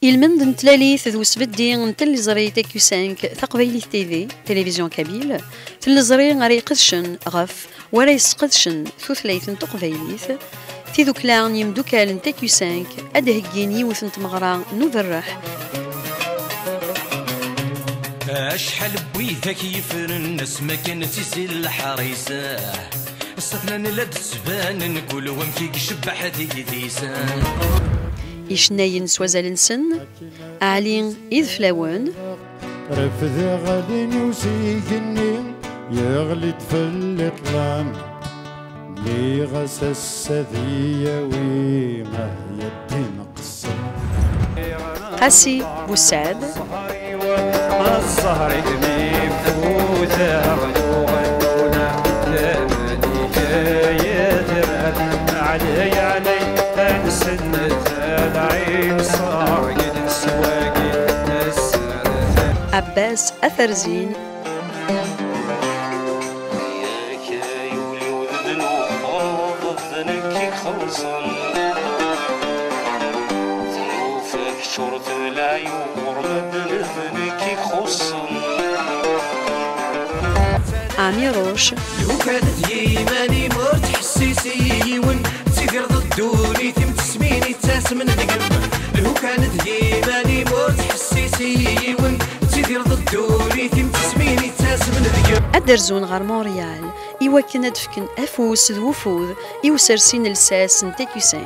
المند نتلاليث ذو سفدي نتل زري تاكيو 5 ثقبيلي تيفي تلفزيون كابيل تل زري غري قدشن غف ولا يسقدشن ثلاث تقبيليث في ذوك لان يمدوكال تاكيو 5 ادهجيني وثنت مغرا نوذرح اشحال بويثك يفرن اسما كانت يسيل الحريسه استثنى لد السبان نقول ومكيك شبح ديسان إشناين سوازالنسن أعلين إذ فلاون رفذ غادين وسيجني يغلي في الإطلام لي غس السذية وما يدي مقصر قاسي بوسعد الصهر يدمي فوزة رجوغنا لمني يدرد علي السنة عباس أثرزين عمي روش لو كانت يماني مرت حسيسي ون تقرض الدوني تم تسميني تاس من دقم لو كانت يماني مرت حسيسي ون تقرض الدوني تم تسميني تاس من دقم أدرزون غار مونريال إوا كنا دفكن أفوس ذوفوذ إوا سرسين لساس نتاكيو 5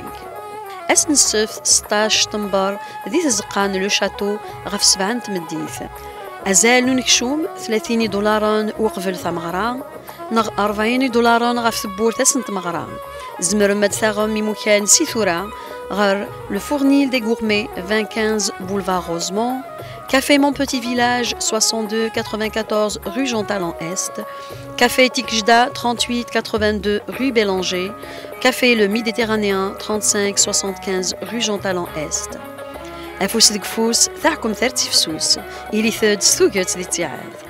أسن السفت 16 طنبر ذي تزقان لو شاتو غف 7 تمديث أزال نكشوم 30 دولارا وقفل ثمغرا نغ 40 دولارا غف ثبور تسن تمغرا زمر مد ثاغم مكان سيثورا غر le fournil des gourmets 25 boulevard Rosemont Café Mon Petit Village 62 94 rue Jean Talon Est Café Tikjda 38 82 rue Bélanger Café Le Méditerranéen 35 75 rue Jean Talon Est أفوس ديك فوس ثاحكم 30 فسوس إلي ثاد ستوكت دي تيعاد